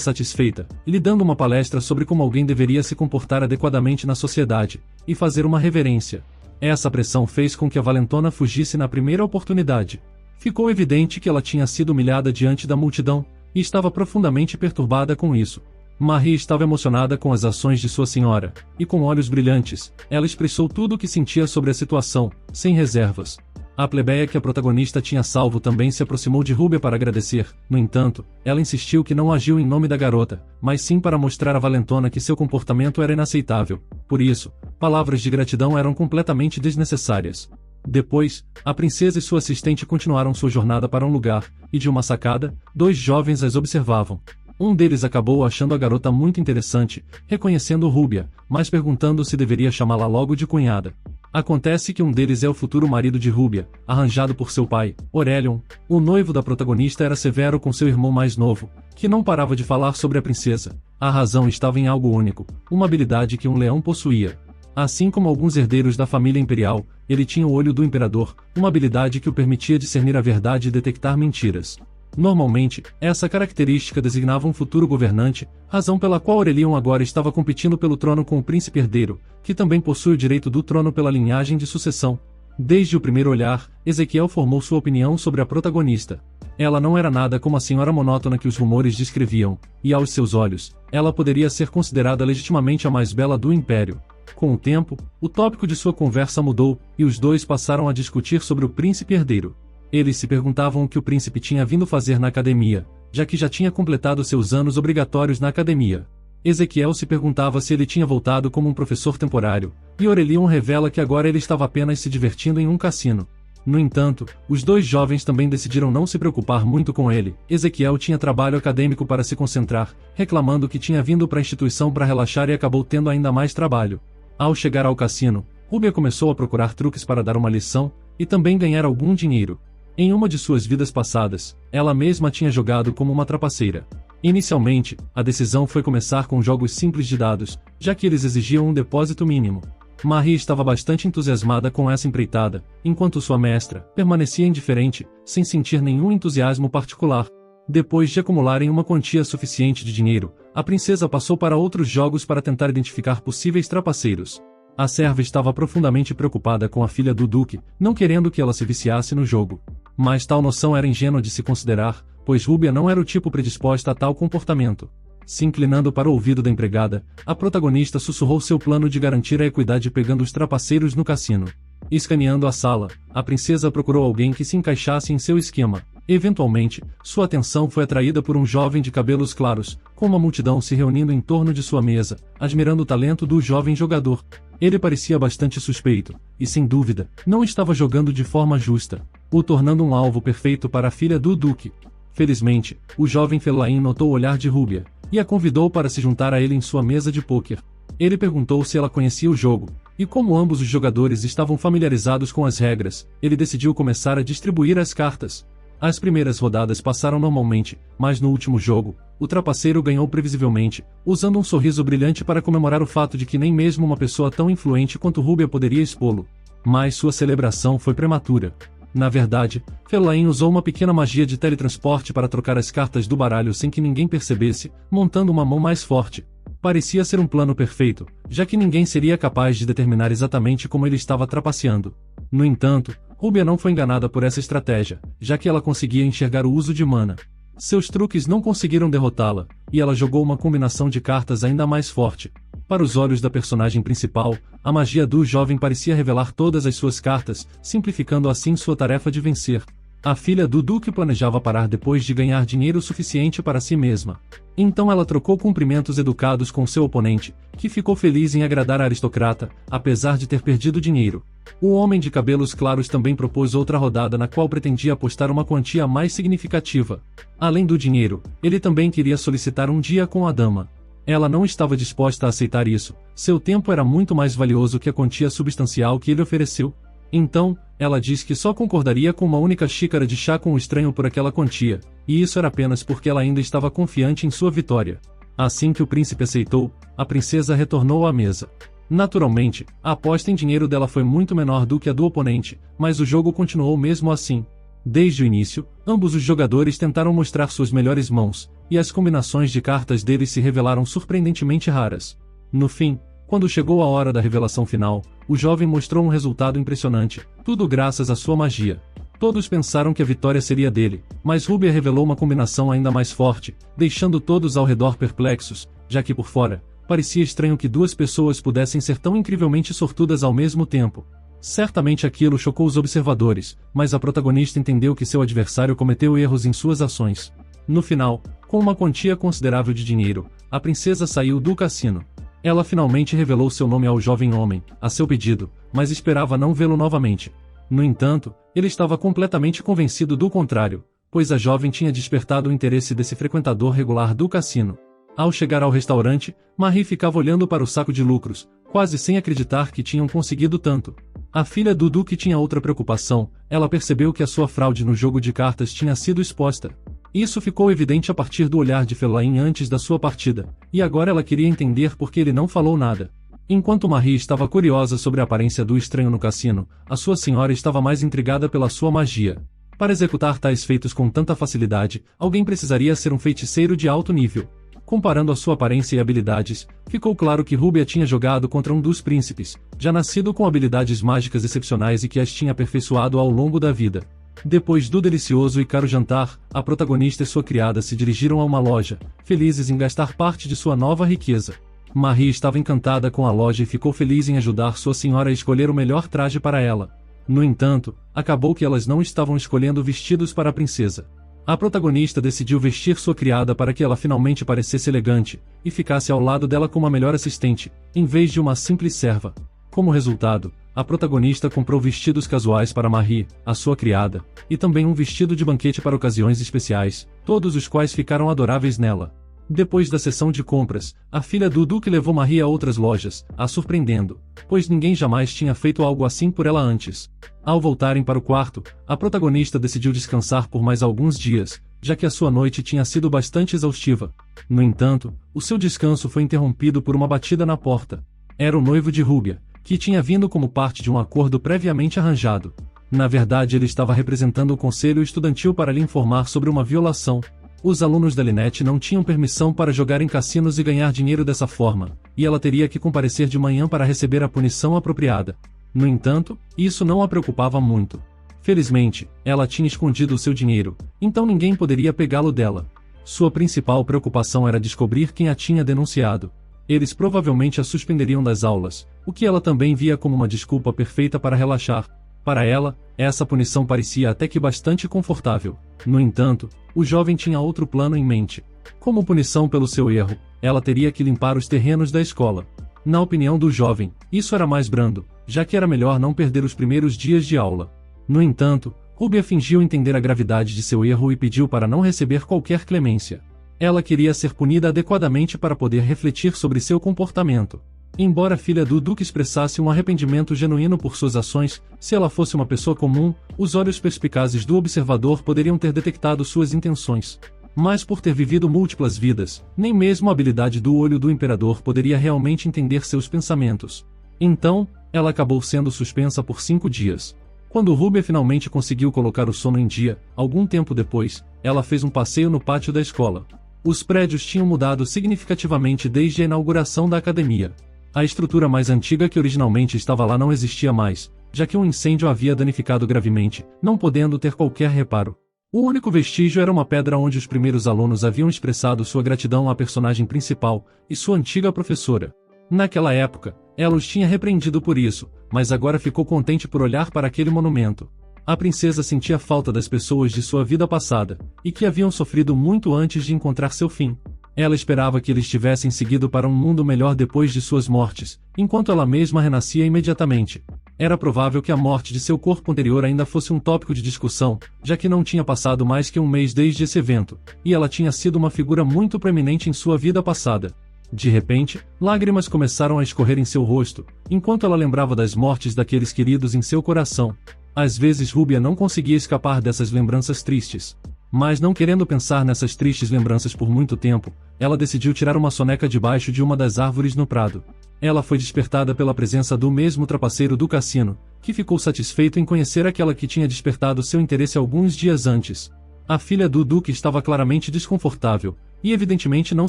C: satisfeita, lhe dando uma palestra sobre como alguém deveria se comportar adequadamente na sociedade, e fazer uma reverência. Essa pressão fez com que a valentona fugisse na primeira oportunidade. Ficou evidente que ela tinha sido humilhada diante da multidão, e estava profundamente perturbada com isso. Marie estava emocionada com as ações de sua senhora, e com olhos brilhantes, ela expressou tudo o que sentia sobre a situação, sem reservas. A plebeia que a protagonista tinha salvo também se aproximou de Rúbia para agradecer. No entanto, ela insistiu que não agiu em nome da garota, mas sim para mostrar à valentona que seu comportamento era inaceitável. Por isso, palavras de gratidão eram completamente desnecessárias. Depois, a princesa e sua assistente continuaram sua jornada para um lugar, e de uma sacada, dois jovens as observavam. Um deles acabou achando a garota muito interessante, reconhecendo Rúbia, mas perguntando se deveria chamá-la logo de cunhada. Acontece que um deles é o futuro marido de Rúbia, arranjado por seu pai, Aurelion. O noivo da protagonista era severo com seu irmão mais novo, que não parava de falar sobre a princesa. A razão estava em algo único, uma habilidade que um leão possuía. Assim como alguns herdeiros da família imperial, ele tinha o olho do imperador, uma habilidade que o permitia discernir a verdade e detectar mentiras. Normalmente, essa característica designava um futuro governante, razão pela qual Aurelion agora estava competindo pelo trono com o príncipe herdeiro, que também possui o direito do trono pela linhagem de sucessão. Desde o primeiro olhar, Ezequiel formou sua opinião sobre a protagonista. Ela não era nada como a senhora monótona que os rumores descreviam, e aos seus olhos, ela poderia ser considerada legitimamente a mais bela do império. Com o tempo, o tópico de sua conversa mudou, e os dois passaram a discutir sobre o príncipe herdeiro. Eles se perguntavam o que o príncipe tinha vindo fazer na academia, já que já tinha completado seus anos obrigatórios na academia. Ezequiel se perguntava se ele tinha voltado como um professor temporário, e Aurelion revela que agora ele estava apenas se divertindo em um cassino. No entanto, os dois jovens também decidiram não se preocupar muito com ele. Ezequiel tinha trabalho acadêmico para se concentrar, reclamando que tinha vindo para a instituição para relaxar e acabou tendo ainda mais trabalho. Ao chegar ao cassino, Rúbia começou a procurar truques para dar uma lição, e também ganhar algum dinheiro. Em uma de suas vidas passadas, ela mesma tinha jogado como uma trapaceira. Inicialmente, a decisão foi começar com jogos simples de dados, já que eles exigiam um depósito mínimo. Marie estava bastante entusiasmada com essa empreitada, enquanto sua mestra permanecia indiferente, sem sentir nenhum entusiasmo particular. Depois de acumularem uma quantia suficiente de dinheiro, a princesa passou para outros jogos para tentar identificar possíveis trapaceiros. A serva estava profundamente preocupada com a filha do duque, não querendo que ela se viciasse no jogo. Mas tal noção era ingênua de se considerar, pois Rúbia não era o tipo predisposta a tal comportamento. Se inclinando para o ouvido da empregada, a protagonista sussurrou seu plano de garantir a equidade pegando os trapaceiros no cassino. Escaneando a sala, a princesa procurou alguém que se encaixasse em seu esquema. Eventualmente, sua atenção foi atraída por um jovem de cabelos claros, com uma multidão se reunindo em torno de sua mesa, admirando o talento do jovem jogador. Ele parecia bastante suspeito, e sem dúvida, não estava jogando de forma justa, o tornando um alvo perfeito para a filha do duque. Felizmente, o jovem Fellain notou o olhar de Rúbia, e a convidou para se juntar a ele em sua mesa de pôquer. Ele perguntou se ela conhecia o jogo, e como ambos os jogadores estavam familiarizados com as regras, ele decidiu começar a distribuir as cartas. As primeiras rodadas passaram normalmente, mas no último jogo, o trapaceiro ganhou previsivelmente, usando um sorriso brilhante para comemorar o fato de que nem mesmo uma pessoa tão influente quanto Rúbia poderia expô-lo. Mas sua celebração foi prematura. Na verdade, Fellain usou uma pequena magia de teletransporte para trocar as cartas do baralho sem que ninguém percebesse, montando uma mão mais forte. Parecia ser um plano perfeito, já que ninguém seria capaz de determinar exatamente como ele estava trapaceando. No entanto, Rúbia não foi enganada por essa estratégia, já que ela conseguia enxergar o uso de mana. Seus truques não conseguiram derrotá-la, e ela jogou uma combinação de cartas ainda mais forte. Para os olhos da personagem principal, a magia do jovem parecia revelar todas as suas cartas, simplificando assim sua tarefa de vencer. A filha do duque planejava parar depois de ganhar dinheiro suficiente para si mesma. Então ela trocou cumprimentos educados com seu oponente, que ficou feliz em agradar a aristocrata, apesar de ter perdido dinheiro. O homem de cabelos claros também propôs outra rodada na qual pretendia apostar uma quantia mais significativa. Além do dinheiro, ele também queria solicitar um dia com a dama. Ela não estava disposta a aceitar isso, seu tempo era muito mais valioso que a quantia substancial que ele ofereceu. Então, ela disse que só concordaria com uma única xícara de chá com o estranho por aquela quantia, e isso era apenas porque ela ainda estava confiante em sua vitória. Assim que o príncipe aceitou, a princesa retornou à mesa. Naturalmente, a aposta em dinheiro dela foi muito menor do que a do oponente, mas o jogo continuou mesmo assim. Desde o início, ambos os jogadores tentaram mostrar suas melhores mãos, e as combinações de cartas deles se revelaram surpreendentemente raras. No fim, quando chegou a hora da revelação final, o jovem mostrou um resultado impressionante, tudo graças à sua magia. Todos pensaram que a vitória seria dele, mas Rúbia revelou uma combinação ainda mais forte, deixando todos ao redor perplexos, já que por fora, parecia estranho que duas pessoas pudessem ser tão incrivelmente sortudas ao mesmo tempo. Certamente aquilo chocou os observadores, mas a protagonista entendeu que seu adversário cometeu erros em suas ações. No final, com uma quantia considerável de dinheiro, a princesa saiu do cassino. Ela finalmente revelou seu nome ao jovem homem, a seu pedido, mas esperava não vê-lo novamente. No entanto, ele estava completamente convencido do contrário, pois a jovem tinha despertado o interesse desse frequentador regular do cassino. Ao chegar ao restaurante, Marie ficava olhando para o saco de lucros, quase sem acreditar que tinham conseguido tanto. A filha do duque tinha outra preocupação, ela percebeu que a sua fraude no jogo de cartas tinha sido exposta. Isso ficou evidente a partir do olhar de Fellain antes da sua partida, e agora ela queria entender por que ele não falou nada. Enquanto Marie estava curiosa sobre a aparência do estranho no cassino, a sua senhora estava mais intrigada pela sua magia. Para executar tais feitos com tanta facilidade, alguém precisaria ser um feiticeiro de alto nível. Comparando a sua aparência e habilidades, ficou claro que Rúbia tinha jogado contra um dos príncipes, já nascido com habilidades mágicas excepcionais e que as tinha aperfeiçoado ao longo da vida. Depois do delicioso e caro jantar, a protagonista e sua criada se dirigiram a uma loja, felizes em gastar parte de sua nova riqueza. Marie estava encantada com a loja e ficou feliz em ajudar sua senhora a escolher o melhor traje para ela. No entanto, acabou que elas não estavam escolhendo vestidos para a princesa. A protagonista decidiu vestir sua criada para que ela finalmente parecesse elegante, e ficasse ao lado dela como a melhor assistente, em vez de uma simples serva. Como resultado, a protagonista comprou vestidos casuais para Marie, a sua criada, e também um vestido de banquete para ocasiões especiais, todos os quais ficaram adoráveis nela. Depois da sessão de compras, a filha do duque levou Marie a outras lojas, a surpreendendo, pois ninguém jamais tinha feito algo assim por ela antes. Ao voltarem para o quarto, a protagonista decidiu descansar por mais alguns dias, já que a sua noite tinha sido bastante exaustiva. No entanto, o seu descanso foi interrompido por uma batida na porta. Era o noivo de Rúbia, que tinha vindo como parte de um acordo previamente arranjado. Na verdade, ele estava representando o conselho estudantil para lhe informar sobre uma violação. Os alunos da Lynette não tinham permissão para jogar em cassinos e ganhar dinheiro dessa forma, e ela teria que comparecer de manhã para receber a punição apropriada. No entanto, isso não a preocupava muito. Felizmente, ela tinha escondido o seu dinheiro, então ninguém poderia pegá-lo dela. Sua principal preocupação era descobrir quem a tinha denunciado. Eles provavelmente a suspenderiam das aulas, o que ela também via como uma desculpa perfeita para relaxar. Para ela, essa punição parecia até que bastante confortável. No entanto, o jovem tinha outro plano em mente. Como punição pelo seu erro, ela teria que limpar os terrenos da escola. Na opinião do jovem, isso era mais brando, já que era melhor não perder os primeiros dias de aula. No entanto, Rúbia fingiu entender a gravidade de seu erro e pediu para não receber qualquer clemência. Ela queria ser punida adequadamente para poder refletir sobre seu comportamento. Embora a filha do duque expressasse um arrependimento genuíno por suas ações, se ela fosse uma pessoa comum, os olhos perspicazes do observador poderiam ter detectado suas intenções. Mas por ter vivido múltiplas vidas, nem mesmo a habilidade do olho do imperador poderia realmente entender seus pensamentos. Então, ela acabou sendo suspensa por 5 dias. Quando Rúbia finalmente conseguiu colocar o sono em dia, algum tempo depois, ela fez um passeio no pátio da escola. Os prédios tinham mudado significativamente desde a inauguração da academia. A estrutura mais antiga que originalmente estava lá não existia mais, já que um incêndio havia danificado gravemente, não podendo ter qualquer reparo. O único vestígio era uma pedra onde os primeiros alunos haviam expressado sua gratidão à personagem principal e sua antiga professora. Naquela época, ela os tinha repreendido por isso, mas agora ficou contente por olhar para aquele monumento. A princesa sentia falta das pessoas de sua vida passada, e que haviam sofrido muito antes de encontrar seu fim. Ela esperava que eles tivessem seguido para um mundo melhor depois de suas mortes, enquanto ela mesma renascia imediatamente. Era provável que a morte de seu corpo anterior ainda fosse um tópico de discussão, já que não tinha passado mais que um mês desde esse evento, e ela tinha sido uma figura muito proeminente em sua vida passada. De repente, lágrimas começaram a escorrer em seu rosto, enquanto ela lembrava das mortes daqueles queridos em seu coração. Às vezes Rúbia não conseguia escapar dessas lembranças tristes. Mas não querendo pensar nessas tristes lembranças por muito tempo, ela decidiu tirar uma soneca debaixo de uma das árvores no prado. Ela foi despertada pela presença do mesmo trapaceiro do cassino, que ficou satisfeito em conhecer aquela que tinha despertado seu interesse alguns dias antes. A filha do Duque estava claramente desconfortável, e evidentemente não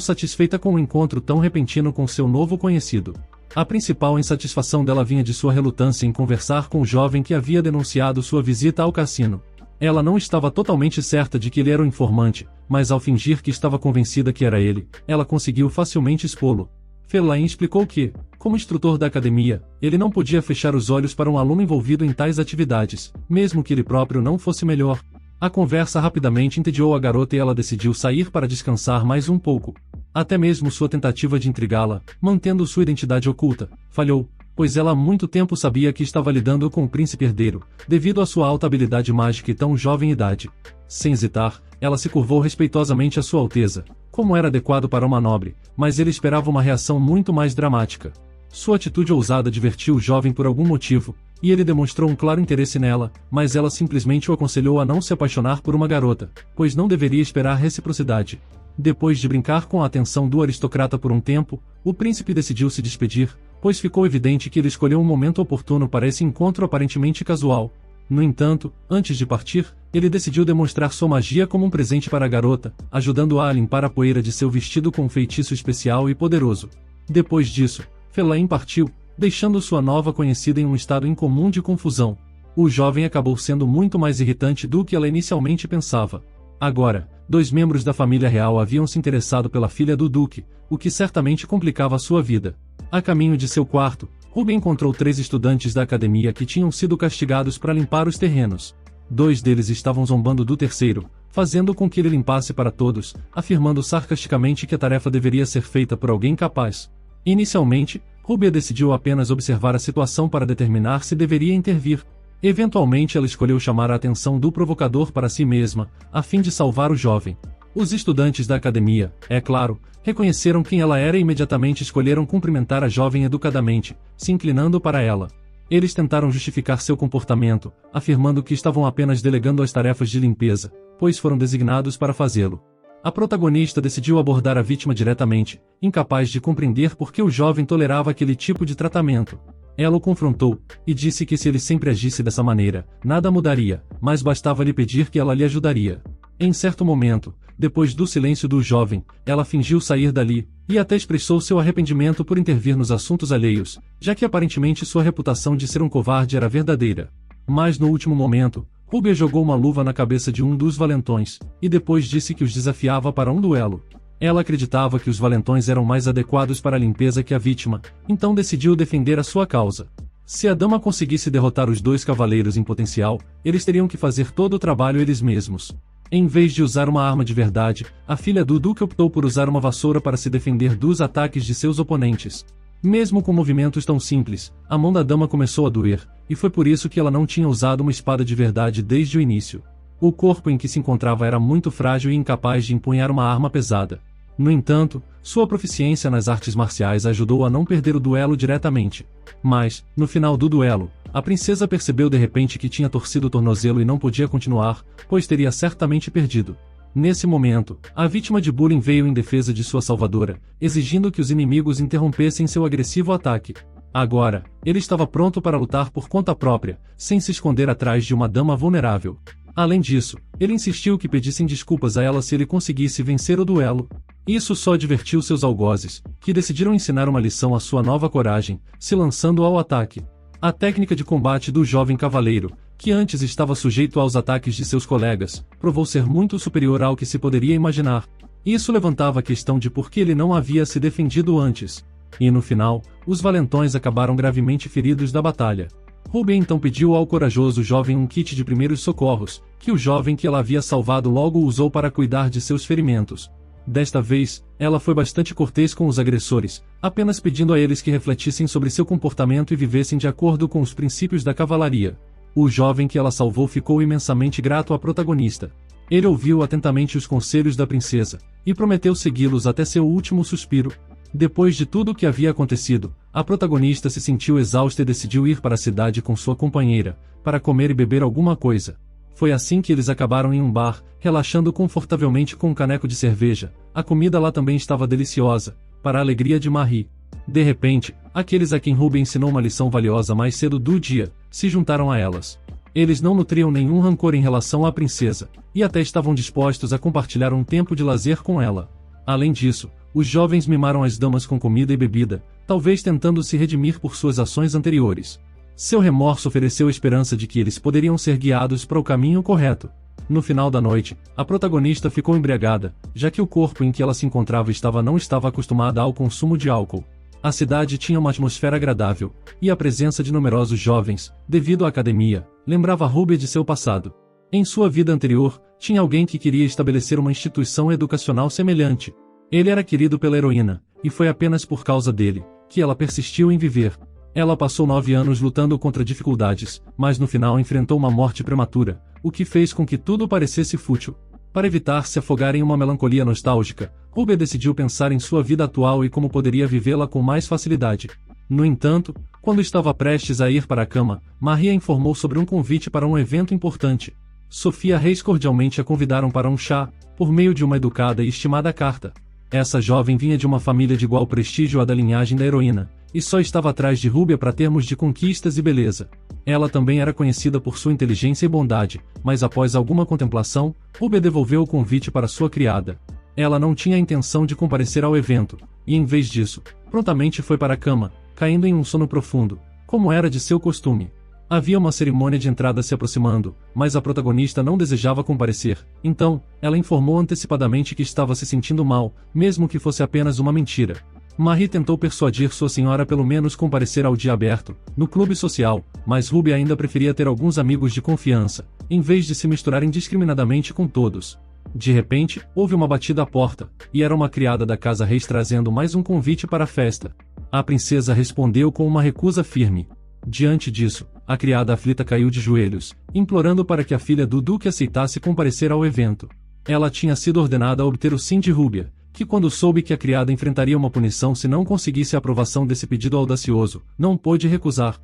C: satisfeita com o encontro tão repentino com seu novo conhecido. A principal insatisfação dela vinha de sua relutância em conversar com o jovem que havia denunciado sua visita ao cassino. Ela não estava totalmente certa de que ele era o informante, mas ao fingir que estava convencida que era ele, ela conseguiu facilmente expô-lo. Fellain explicou que, como instrutor da academia, ele não podia fechar os olhos para um aluno envolvido em tais atividades, mesmo que ele próprio não fosse melhor. A conversa rapidamente entediou a garota e ela decidiu sair para descansar mais um pouco. Até mesmo sua tentativa de intrigá-la, mantendo sua identidade oculta, falhou, pois ela há muito tempo sabia que estava lidando com o príncipe herdeiro, devido à sua alta habilidade mágica e tão jovem idade. Sem hesitar, ela se curvou respeitosamente à sua alteza, como era adequado para uma nobre, mas ele esperava uma reação muito mais dramática. Sua atitude ousada divertiu o jovem por algum motivo, e ele demonstrou um claro interesse nela, mas ela simplesmente o aconselhou a não se apaixonar por uma garota, pois não deveria esperar reciprocidade. Depois de brincar com a atenção do aristocrata por um tempo, o príncipe decidiu se despedir, pois ficou evidente que ele escolheu um momento oportuno para esse encontro aparentemente casual. No entanto, antes de partir, ele decidiu demonstrar sua magia como um presente para a garota, ajudando-a a limpar a poeira de seu vestido com um feitiço especial e poderoso. Depois disso, Fellain partiu, deixando sua nova conhecida em um estado incomum de confusão. O jovem acabou sendo muito mais irritante do que ela inicialmente pensava. Agora, 2 membros da família real haviam se interessado pela filha do duque, o que certamente complicava sua vida. A caminho de seu quarto, Ruby encontrou 3 estudantes da academia que tinham sido castigados para limpar os terrenos. 2 deles estavam zombando do terceiro, fazendo com que ele limpasse para todos, afirmando sarcasticamente que a tarefa deveria ser feita por alguém capaz. Inicialmente, Ruby decidiu apenas observar a situação para determinar se deveria intervir. Eventualmente ela escolheu chamar a atenção do provocador para si mesma, a fim de salvar o jovem. Os estudantes da academia, é claro, reconheceram quem ela era e imediatamente escolheram cumprimentar a jovem educadamente, se inclinando para ela. Eles tentaram justificar seu comportamento, afirmando que estavam apenas delegando as tarefas de limpeza, pois foram designados para fazê-lo. A protagonista decidiu abordar a vítima diretamente, incapaz de compreender por que o jovem tolerava aquele tipo de tratamento. Ela o confrontou, e disse que se ele sempre agisse dessa maneira, nada mudaria, mas bastava lhe pedir que ela lhe ajudaria. Em certo momento, depois do silêncio do jovem, ela fingiu sair dali, e até expressou seu arrependimento por intervir nos assuntos alheios, já que aparentemente sua reputação de ser um covarde era verdadeira. Mas no último momento, Rúbia jogou uma luva na cabeça de um dos valentões, e depois disse que os desafiava para um duelo. Ela acreditava que os valentões eram mais adequados para a limpeza que a vítima, então decidiu defender a sua causa. Se a dama conseguisse derrotar os 2 cavaleiros em potencial, eles teriam que fazer todo o trabalho eles mesmos. Em vez de usar uma arma de verdade, a filha do duque optou por usar uma vassoura para se defender dos ataques de seus oponentes. Mesmo com movimentos tão simples, a mão da dama começou a doer, e foi por isso que ela não tinha usado uma espada de verdade desde o início. O corpo em que se encontrava era muito frágil e incapaz de empunhar uma arma pesada. No entanto, sua proficiência nas artes marciais ajudou a não perder o duelo diretamente. Mas, no final do duelo, a princesa percebeu de repente que tinha torcido o tornozelo e não podia continuar, pois teria certamente perdido. Nesse momento, a vítima de bullying veio em defesa de sua salvadora, exigindo que os inimigos interrompessem seu agressivo ataque. Agora, ele estava pronto para lutar por conta própria, sem se esconder atrás de uma dama vulnerável. Além disso, ele insistiu que pedissem desculpas a ela se ele conseguisse vencer o duelo. Isso só divertiu seus algozes, que decidiram ensinar uma lição à sua nova coragem, se lançando ao ataque. A técnica de combate do jovem cavaleiro, que antes estava sujeito aos ataques de seus colegas, provou ser muito superior ao que se poderia imaginar. Isso levantava a questão de por que ele não havia se defendido antes. E no final, os valentões acabaram gravemente feridos da batalha. Ruby então pediu ao corajoso jovem um kit de primeiros socorros, que o jovem que ela havia salvado logo usou para cuidar de seus ferimentos. Desta vez, ela foi bastante cortês com os agressores, apenas pedindo a eles que refletissem sobre seu comportamento e vivessem de acordo com os princípios da cavalaria. O jovem que ela salvou ficou imensamente grato à protagonista. Ele ouviu atentamente os conselhos da princesa, e prometeu segui-los até seu último suspiro. Depois de tudo o que havia acontecido, a protagonista se sentiu exausta e decidiu ir para a cidade com sua companheira, para comer e beber alguma coisa. Foi assim que eles acabaram em um bar, relaxando confortavelmente com um caneco de cerveja. A comida lá também estava deliciosa, para a alegria de Marie. De repente, aqueles a quem Ruby ensinou uma lição valiosa mais cedo do dia, se juntaram a elas. Eles não nutriam nenhum rancor em relação à princesa, e até estavam dispostos a compartilhar um tempo de lazer com ela. Além disso, os jovens mimaram as damas com comida e bebida, talvez tentando se redimir por suas ações anteriores. Seu remorso ofereceu esperança de que eles poderiam ser guiados para o caminho correto. No final da noite, a protagonista ficou embriagada, já que o corpo em que ela se encontrava não estava acostumada ao consumo de álcool. A cidade tinha uma atmosfera agradável, e a presença de numerosos jovens, devido à academia, lembrava Ruby de seu passado. Em sua vida anterior, tinha alguém que queria estabelecer uma instituição educacional semelhante. Ele era querido pela heroína, e foi apenas por causa dele que ela persistiu em viver. Ela passou 9 anos lutando contra dificuldades, mas no final enfrentou uma morte prematura, o que fez com que tudo parecesse fútil. Para evitar se afogar em uma melancolia nostálgica, Ruby decidiu pensar em sua vida atual e como poderia vivê-la com mais facilidade. No entanto, quando estava prestes a ir para a cama, Maria informou sobre um convite para um evento importante. Sofia Reis cordialmente a convidaram para um chá, por meio de uma educada e estimada carta. Essa jovem vinha de uma família de igual prestígio à da linhagem da heroína, e só estava atrás de Ruby para termos de conquistas e beleza. Ela também era conhecida por sua inteligência e bondade, mas após alguma contemplação, Ruby devolveu o convite para sua criada. Ela não tinha a intenção de comparecer ao evento, e em vez disso, prontamente foi para a cama, caindo em um sono profundo, como era de seu costume. Havia uma cerimônia de entrada se aproximando, mas a protagonista não desejava comparecer, então, ela informou antecipadamente que estava se sentindo mal, mesmo que fosse apenas uma mentira. Marie tentou persuadir sua senhora pelo menos comparecer ao dia aberto, no clube social, mas Ruby ainda preferia ter alguns amigos de confiança, em vez de se misturar indiscriminadamente com todos. De repente, houve uma batida à porta, e era uma criada da casa Reis trazendo mais um convite para a festa. A princesa respondeu com uma recusa firme. Diante disso, a criada aflita caiu de joelhos, implorando para que a filha do duque aceitasse comparecer ao evento. Ela tinha sido ordenada a obter o sim de Ruby, que quando soube que a criada enfrentaria uma punição se não conseguisse a aprovação desse pedido audacioso, não pôde recusar.